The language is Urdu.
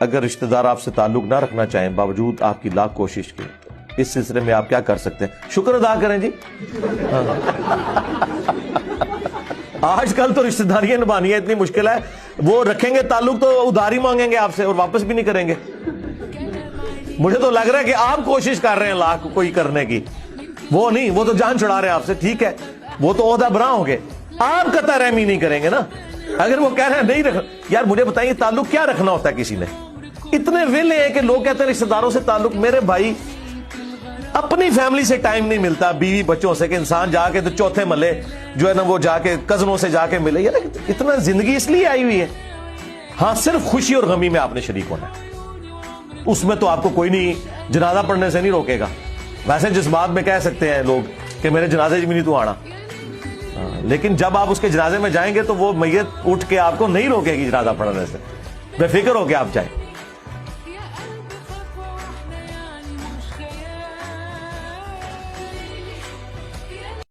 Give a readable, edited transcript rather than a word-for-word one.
اگر رشتہ دار آپ سے تعلق نہ رکھنا چاہیں باوجود آپ کی لاکھ کوشش کی، اس سلسلے میں آپ کیا کر سکتے ہیں؟ شکر ادا کریں جی. آج کل تو رشتہ داریاں نبھانی ہے اتنی مشکل ہے، وہ رکھیں گے تعلق تو ادھاری مانگیں گے آپ سے اور واپس بھی نہیں کریں گے. مجھے تو لگ رہا ہے کہ آپ کوشش کر رہے ہیں لاکھ کوئی کرنے کی، وہ نہیں، وہ تو جان چھڑا رہے ہیں آپ سے. ٹھیک ہے، وہ تو عہدہ برا ہوں گے، آپ قطع رحمی نہیں کریں گے نا. اگر وہ کہہ رہے ہیں نہیں رکھنا، یار مجھے بتائیے تعلق کیا رکھنا ہوتا ہے کسی نے؟ اتنے ویلے ہیں کہ لوگ کہتے ہیں رشتہ داروں سے تعلق. میرے بھائی اپنی فیملی سے ٹائم نہیں ملتا، بیوی بچوں سے، کہ انسان جا کے تو چوتھے محلے جو ہے نا وہ جا کے کزنوں سے جا کے ملے. یار اتنا زندگی اس لیے آئی ہوئی ہے. ہاں صرف خوشی اور غمی میں آپ نے شریک ہونا ہے، اس میں تو آپ کو کوئی نہیں جنازہ پڑھنے سے نہیں روکے گا. ویسے جس بات میں کہہ سکتے ہیں لوگ کہ میرے جنازے میں نہیں تو آنا، لیکن جب آپ اس کے جنازے میں جائیں گے تو وہ میت اٹھ کے آپ کو نہیں روکے گی جنازہ پڑھنے سے. بے فکر ہو کے آپ جائیں.